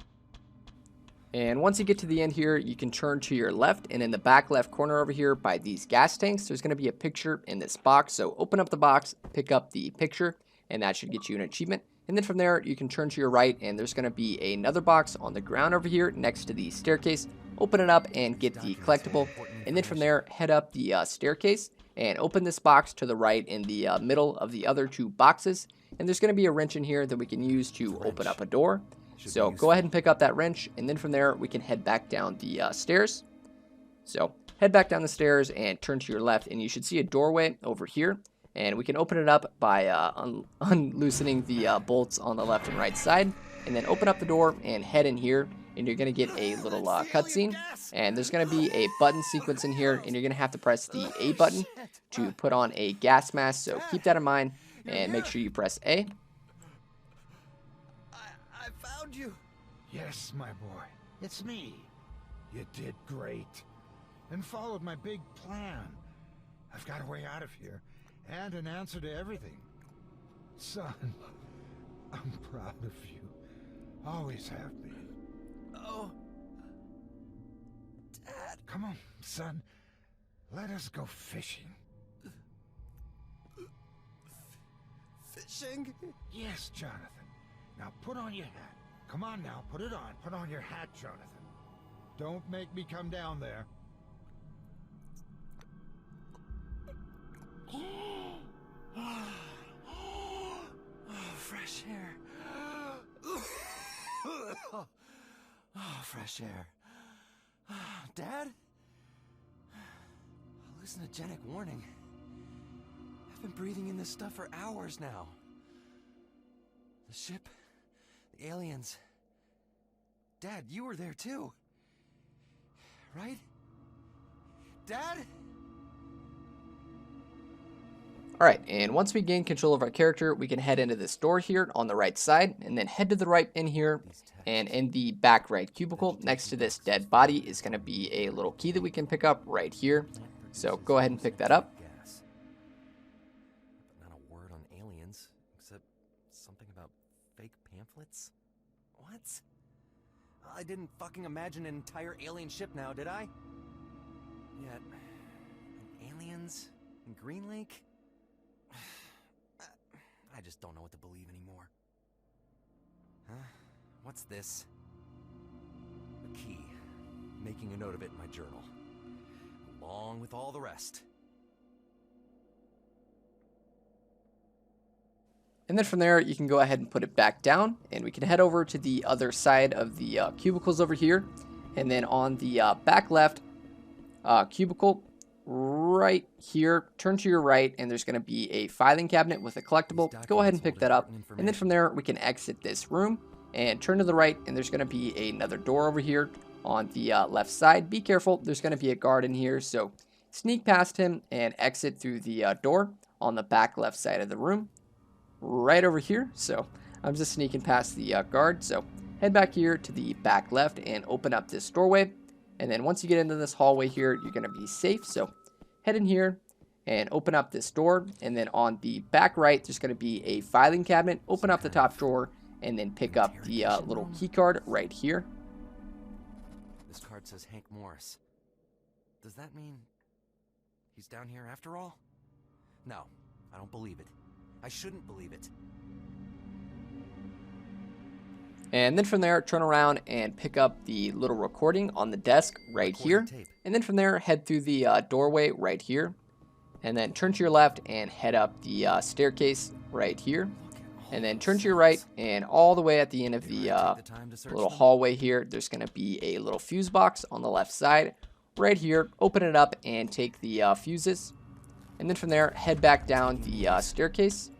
And once you get to the end here, you can turn to your left, and in the back left corner over here by these gas tanks, there's going to be a picture in this box. So open up the box, pick up the picture, and that should get you an achievement. And then from there, you can turn to your right, and there's going to be another box on the ground over here next to the staircase. Open it up and get the collectible. And then from there, head up the staircase and open this box to the right in the middle of the other two boxes. And there's going to be a wrench in here that we can use to open up a door. So go ahead and pick up that wrench, and then from there we can head back down the stairs. So head back down the stairs and turn to your left, and you should see a doorway over here. And we can open it up by unloosening the bolts on the left and right side. And then open up the door and head in here. And you're going to get a little cutscene. And there's going to be a button sequence in here. And you're going to have to press the A button to put on a gas mask. So keep that in mind and make sure you press A.
I found you.
Yes, my boy. It's me. You did great. And followed my big plan. I've got a way out of here. And an answer to everything. Son, I'm proud of you. Always have been.
Oh. Dad.
Come on, son. Let us go fishing.
Fishing?
Yes, Jonathan. Now put on your hat. Come on now, put it on. Put on your hat, Jonathan. Don't make me come down there.
Oh, fresh air. Oh, fresh air. Dad? Hallucinogenic warning. I've been breathing in this stuff for hours now. The ship, the aliens. Dad, you were there too. Right? Dad?
Alright, and once we gain control of our character, we can head into this door here on the right side, and then head to the right in here, and in the back right cubicle, next to this dead body, is going to be a little key that we can pick up right here. So go ahead and pick that up.
Not a word on aliens, except something about fake pamphlets. What? I didn't fucking imagine an entire alien ship now, did I? Yet, aliens in Greenlake? I just don't know what to believe anymore. Huh? What's this? A key. Making a note of it in my journal. Along with all the rest.
And then from there, you can go ahead and put it back down, and we can head over to the other side of the cubicles over here. And then on the back left cubicle, right here, turn to your right, and there's going to be a filing cabinet with a collectible. Go ahead and pick that up, and then from there we can exit this room and turn to the right, and there's going to be another door over here on the left side. Be careful, there's going to be a guard in here, so sneak past him and exit through the door on the back left side of the room right over here. So I'm just sneaking past the guard, so head back here to the back left and open up this doorway. And then once you get into this hallway here, you're going to be safe. So head in here and open up this door. And then on the back right, there's going to be a filing cabinet. Open up the top drawer and then pick up the little key card right here.
This card says Hank Morris. Does that mean he's down here after all? No, I don't believe it. I shouldn't believe it.
And then from there, turn around and pick up the little recording on the desk right here. And then from there, head through the doorway right here. And then turn to your left and head up the staircase right here. And then turn to your right, and all the way at the end of the little hallway here, there's going to be a little fuse box on the left side. Right here, open it up and take the fuses. And then from there, head back down the staircase.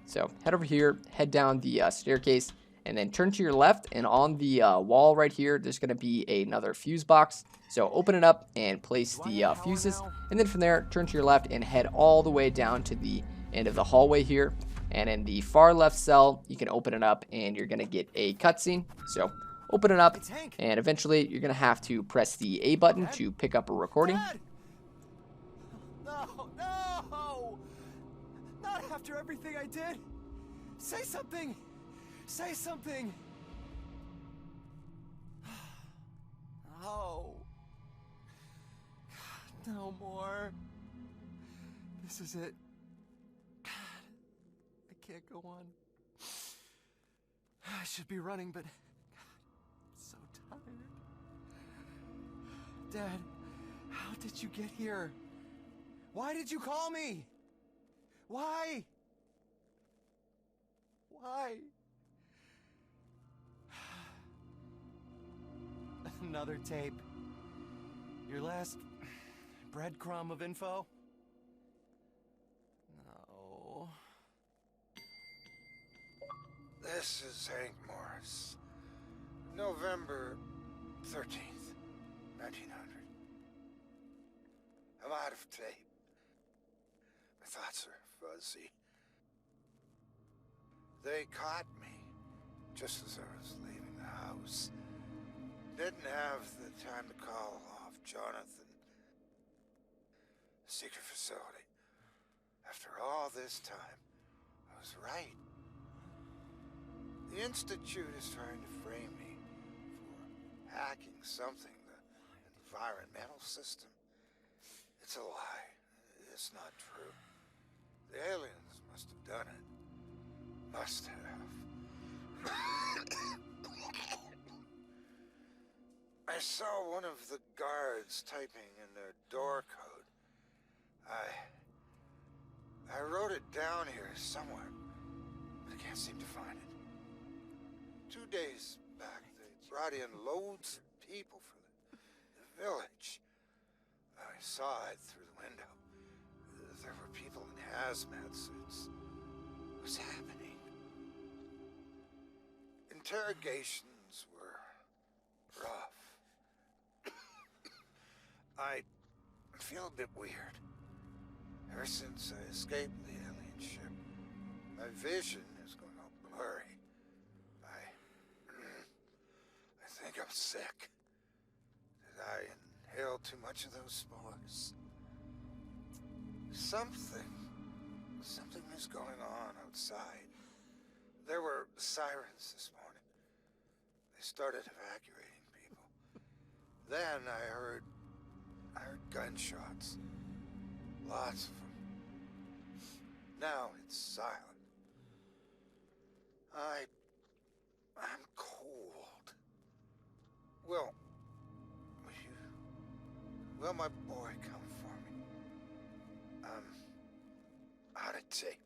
So head over here, head down the staircase. And then turn to your left, and on the wall right here, there's going to be another fuse box. So open it up and place the fuses. And then from there, turn to your left and head all the way down to the end of the hallway here. And in the far left cell, you can open it up and you're going to get a cutscene. So open it up, and eventually you're going to have to press the A button to pick up a recording.
Dad! No, no! Not after everything I did! Say something! Say something! Oh. No more. This is it. God, I can't go on. I should be running, but God, I'm so tired. Dad, how did you get here? Why did you call me? Why? Why? Another tape. Your last breadcrumb of info?
This is Hank Morris. November 13th, 1900. I'm out of tape. My thoughts are fuzzy. They caught me just as I was leaving the house. Didn't have the time to call off Jonathan. Secret facility. After all this time, I was right. The Institute is trying to frame me for hacking something, the environmental system. It's a lie. It's not true. The aliens must have done it. Must have. I saw one of the guards typing in their door code. I wrote it down here somewhere, but I can't seem to find it. 2 days back, they brought in loads of people for the village. I saw it through the window. There were people in hazmat suits. What's happening? Interrogations were rough. I feel a bit weird. Ever since I escaped the alien ship, my vision is going all blurry. I think I'm sick. Did I inhale too much of those spores? Something is going on outside. There were sirens this morning. They started evacuating people. Then I heard gunshots. Lots of them. Now it's silent. I'm cold. Will my boy come for me? I'm out of tape.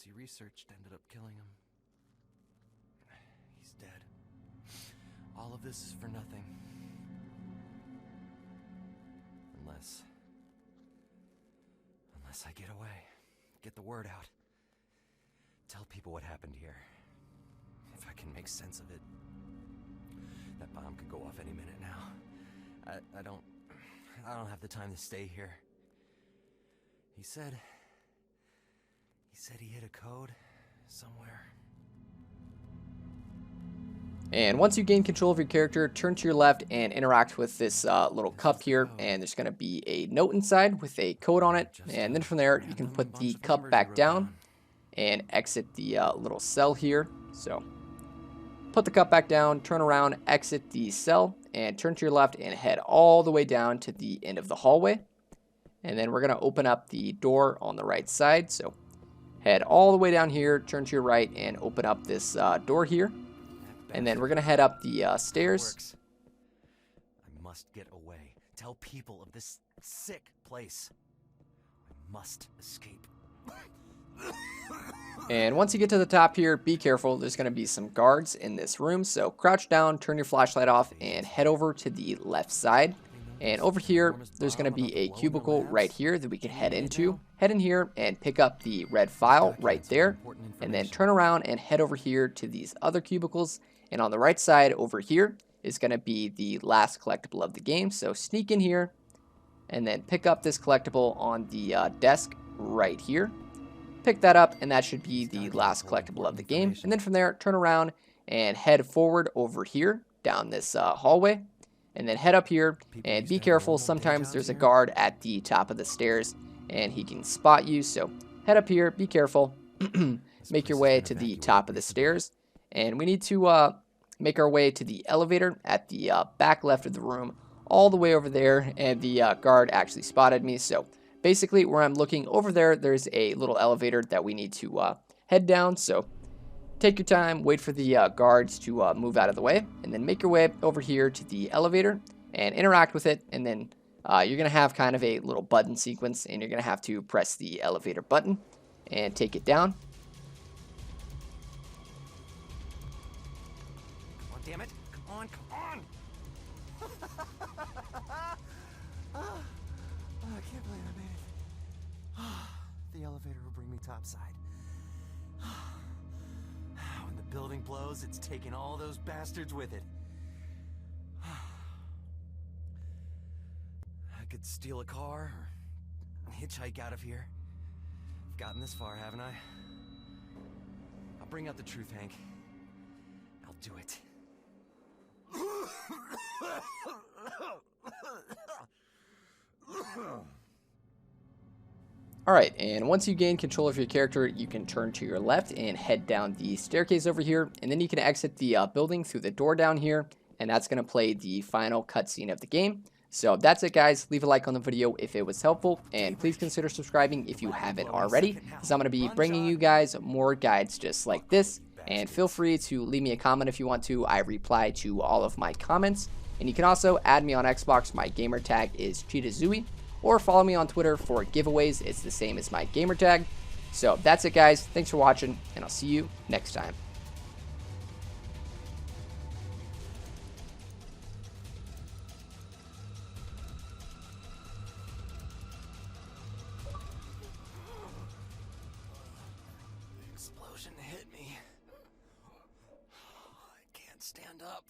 He researched ended up killing him. He's dead. All of this is for nothing. Unless I get away. Get the word out. Tell people what happened here. If I can make sense of it. That bomb could go off any minute now. I don't have the time to stay here. He said he hit a code somewhere.
And once you gain control of your character, turn to your left and interact with this little cup here, and there's going to be a note inside with a code on it, and then from there you can put the cup back down and exit the little cell here. So put the cup back down, turn around, exit the cell, and turn to your left and head all the way down to the end of the hallway. And then we're going to open up the door on the right side. So head all the way down here, turn to your right, and open up this door here. And then we're going to head up the stairs.
I must get away. Tell people of this sick place. I must escape.
And once you get to the top here, be careful. There's going to be some guards in this room. So crouch down, turn your flashlight off, and head over to the left side. And over here, there's going to be a cubicle right here that we can head into. Head in here and pick up the red file right there. And then turn around and head over here to these other cubicles. And on the right side over here is going to be the last collectible of the game. So sneak in here and then pick up this collectible on the desk right here. Pick that up, and that should be the last collectible of the game. And then from there, turn around and head forward over here down this hallway. And then head up here and be careful. Sometimes there's a guard at the top of the stairs and he can spot you. So head up here, be careful, make your way to the top of the stairs. And we need to make our way to the elevator at the back left of the room, all the way over there. And the guard actually spotted me. So basically where I'm looking over there, there's a little elevator that we need to head down. So take your time, wait for the guards to move out of the way, and then make your way over here to the elevator and interact with it. And then you're going to have kind of a little button sequence, and you're going to have to press the elevator button and take it down.
damn it. Come on, come on. Oh, I can't believe I made it. The elevator will bring me topside. When the building blows, it's taking all those bastards with it. I could steal a car or hitchhike out of here. I've gotten this far, haven't I? I'll bring out the truth, Hank. I'll do it.
Alright, and once you gain control of your character, you can turn to your left and head down the staircase over here, and then you can exit the building through the door down here, and that's going to play the final cutscene of the game. So that's it, guys. Leave a like on the video if it was helpful, and please consider subscribing if you haven't already, because I'm going to be bringing you guys more guides just like this, and feel free to leave me a comment if you want to. I reply to all of my comments, and you can also add me on Xbox. My gamer tag is Cheetahzooie. Or follow me on Twitter for giveaways. It's the same as my gamer tag. So that's it, guys. Thanks for watching, and I'll see you next time.
The explosion hit me. I can't stand up.